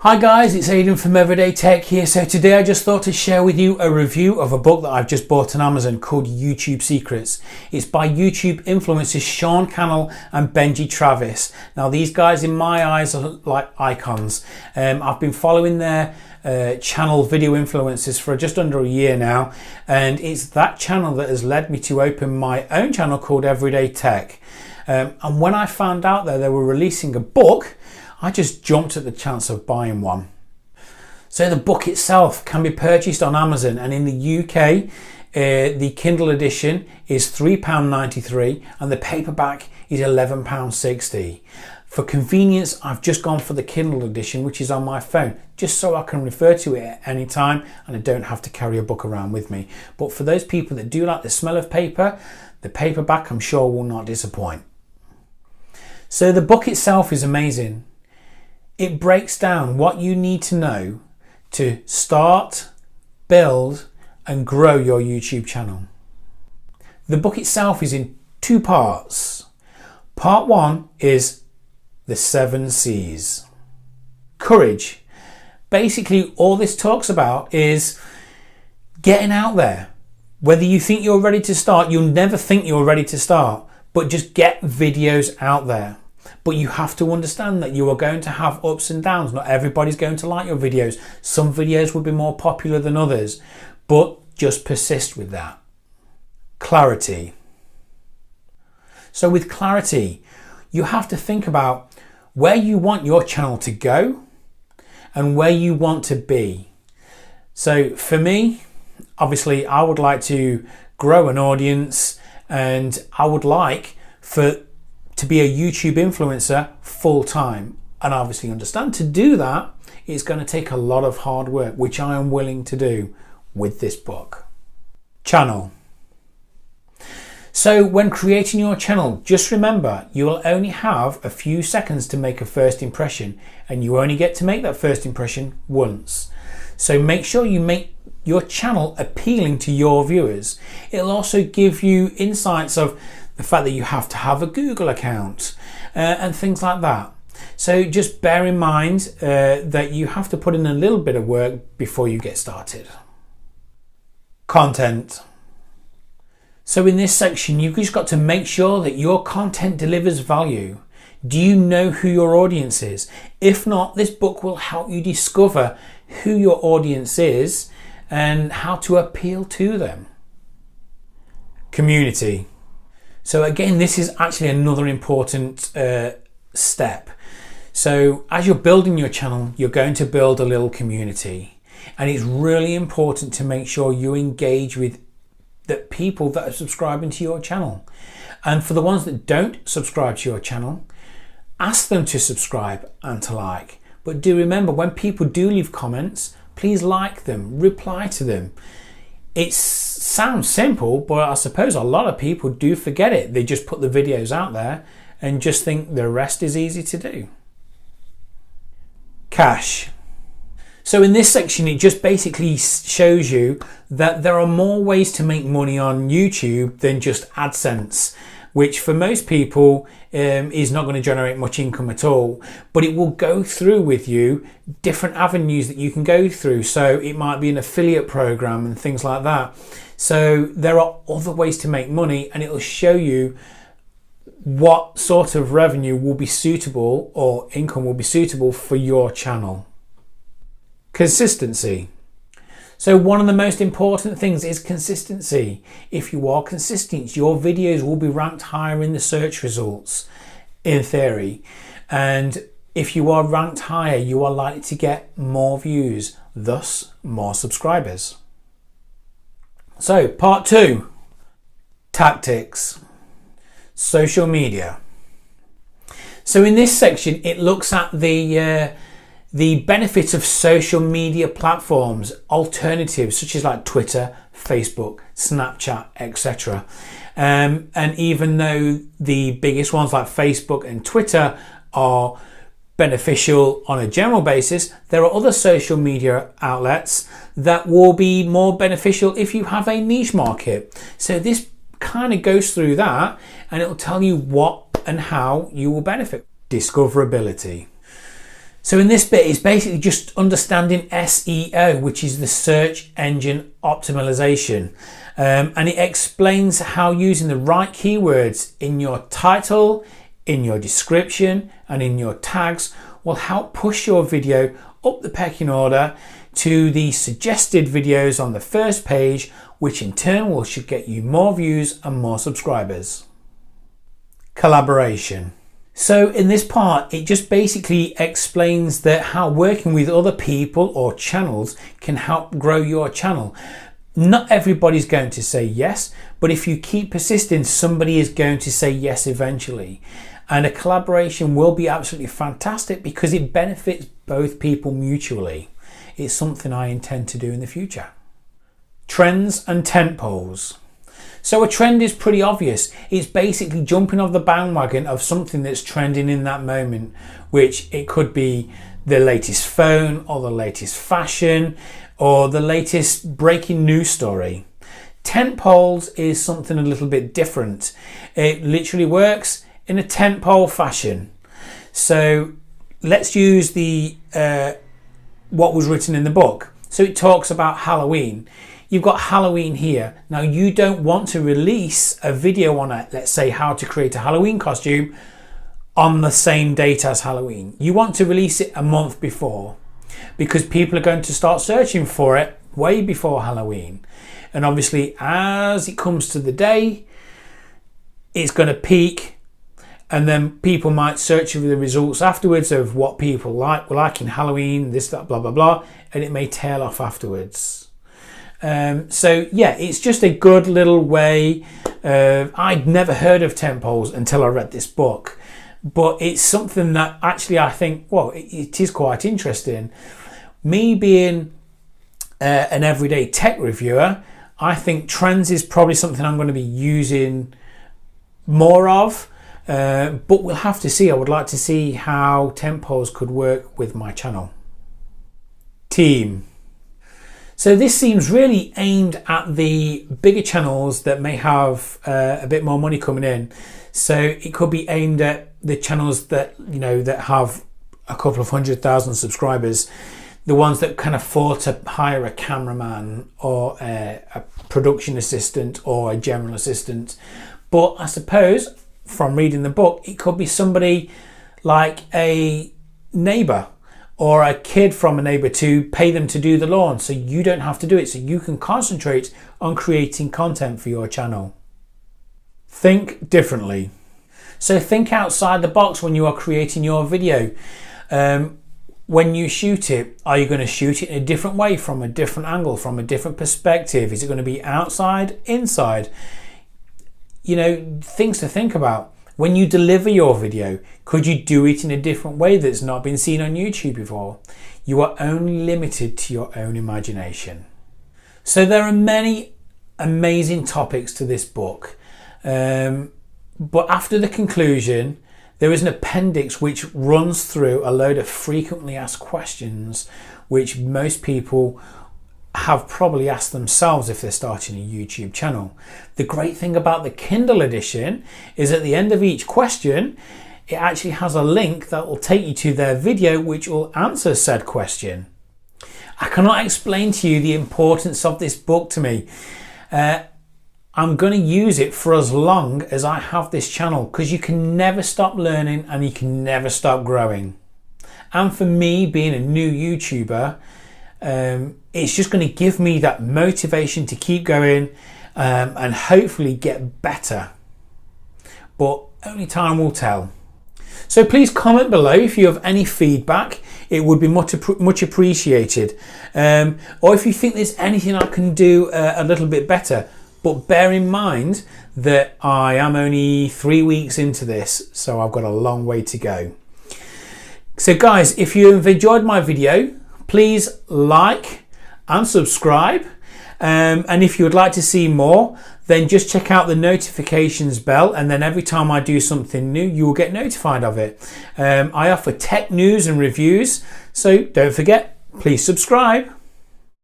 Hi guys, it's Aidan from Everyday Tech here. So today I just thought to share with you a review of a book that I've just bought on Amazon called YouTube Secrets. It's by YouTube influencers Sean Cannell and Benji Travis. Now these guys in my eyes are like icons. I've been following their channel Video Influencers for just under a year now, and it's that channel that has led me to open my own channel called Everyday Tech. And when I found out that they were releasing a book, I just jumped at the chance of buying one. So the book itself can be purchased on Amazon, and in the UK the Kindle edition is £3.93 and the paperback is £11.60. For convenience, I've just gone for the Kindle edition, which is on my phone, just so I can refer to it at any time and I don't have to carry a book around with me. But for those people that do like the smell of paper, the paperback I'm sure will not disappoint. So the book itself is amazing. It breaks down what you need to know to start, build and grow your YouTube channel. The book itself is in two parts. Part one is the 7 C's. Courage. Basically all this talks about is getting out there. Whether you think you're ready to start, you'll never think you're ready to start, but just get videos out there. But you have to understand that you are going to have ups and downs. Not everybody's going to like your videos. Some videos will be more popular than others, but just persist with that. Clarity. So with clarity, you have to think about where you want your channel to go and where you want to be. So for me, obviously I would like to grow an audience, and I would like to be a YouTube influencer full time. And I obviously understand to do that, it's going to take a lot of hard work, which I am willing to do with this book. Channel. So when creating your channel, just remember you will only have a few seconds to make a first impression, and you only get to make that first impression once. So make sure you make your channel appealing to your viewers. It'll also give you insights of the fact that you have to have a Google account and things like that. So just bear in mind that you have to put in a little bit of work before you get started. Content. So in this section, you've just got to make sure that your content delivers value. Do you know who your audience is? If not, this book will help you discover who your audience is and how to appeal to them. Community. So again, this is actually another important step. So as you're building your channel, you're going to build a little community, and it's really important to make sure you engage with the people that are subscribing to your channel. And for the ones that don't subscribe to your channel, ask them to subscribe and to like. But do remember, when people do leave comments, please like them, reply to them. It sounds simple, but I suppose a lot of people do forget it. They just put the videos out there and just think the rest is easy to do. Cash. So in this section, it just basically shows you that there are more ways to make money on YouTube than just AdSense, which for most people is not going to generate much income at all, but it will go through with you different avenues that you can go through. So it might be an affiliate program and things like that. So there are other ways to make money, and it will show you what sort of revenue will be suitable or income will be suitable for your channel. Consistency. So one of the most important things is consistency. If you are consistent, your videos will be ranked higher in the search results, in theory. And if you are ranked higher, you are likely to get more views, thus more subscribers. So part 2, tactics. Social media. So in this section, it looks at the benefits of social media platforms, alternatives such as like Twitter, Facebook, Snapchat, etc. And even though the biggest ones like Facebook and Twitter are beneficial on a general basis, there are other social media outlets that will be more beneficial if you have a niche market. So this kind of goes through that, and it'll tell you what and how you will benefit. Discoverability. So in this bit, it's basically just understanding SEO, which is the search engine optimization. And it explains how using the right keywords in your title, in your description, and in your tags will help push your video up the pecking order to the suggested videos on the first page, which in turn should get you more views and more subscribers. Collaboration. So in this part, it just basically explains that how working with other people or channels can help grow your channel. Not everybody's going to say yes, but if you keep persisting, somebody is going to say yes eventually. And a collaboration will be absolutely fantastic because it benefits both people mutually. It's something I intend to do in the future. Trends and tentpoles. So a trend is pretty obvious. It's basically jumping off the bandwagon of something that's trending in that moment, which it could be the latest phone or the latest fashion or the latest breaking news story. Tentpoles is something a little bit different. It literally works in a tentpole fashion. So let's use the what was written in the book. So it talks about Halloween. You've got Halloween here. Now you don't want to release a video on it, let's say how to create a Halloween costume on the same date as Halloween. You want to release it a month before because people are going to start searching for it way before Halloween. And obviously as it comes to the day, it's going to peak, and then people might search for the results afterwards of what people like in Halloween, this, that, blah, blah, blah, and it may tail off afterwards. So yeah, it's just a good little way. I'd never heard of tentpoles until I read this book, but it's something that actually I think, well, it is quite interesting. Me being an everyday tech reviewer, I think trends is probably something I'm going to be using more of, but we'll have to see. I would like to see how tentpoles could work with my channel. Team. So this seems really aimed at the bigger channels that may have a bit more money coming in. So it could be aimed at the channels that, you know, that have a couple of 100,000 subscribers, the ones that can afford to hire a cameraman or a production assistant or a general assistant. But I suppose from reading the book, it could be somebody like a neighbor or a kid from a neighbor to pay them to do the lawn, so you don't have to do it, so you can concentrate on creating content for your channel. Think differently. So think outside the box when you are creating your video. When you shoot it, are you going to shoot it in a different way, from a different angle, from a different perspective? Is it going to be outside, inside? You know, things to think about. When you deliver your video, could you do it in a different way that's not been seen on YouTube before? You are only limited to your own imagination. So there are many amazing topics to this book. But after the conclusion, there is an appendix which runs through a load of frequently asked questions, which most people have probably asked themselves if they're starting a YouTube channel. The great thing about the Kindle edition is at the end of each question, it actually has a link that will take you to their video which will answer said question. I cannot explain to you the importance of this book to me. I'm going to use it for as long as I have this channel, because you can never stop learning and you can never stop growing. And for me, being a new YouTuber, it's just going to give me that motivation to keep going and hopefully get better. But only time will tell. So please comment below if you have any feedback. It would be much appreciated. Or if you think there's anything I can do a little bit better. But bear in mind that I am only 3 weeks into this, so I've got a long way to go. So guys, if you have enjoyed my video, please like and subscribe. And if you would like to see more, then just check out the notifications bell, and then every time I do something new, you will get notified of it. I offer tech news and reviews, so don't forget, please subscribe.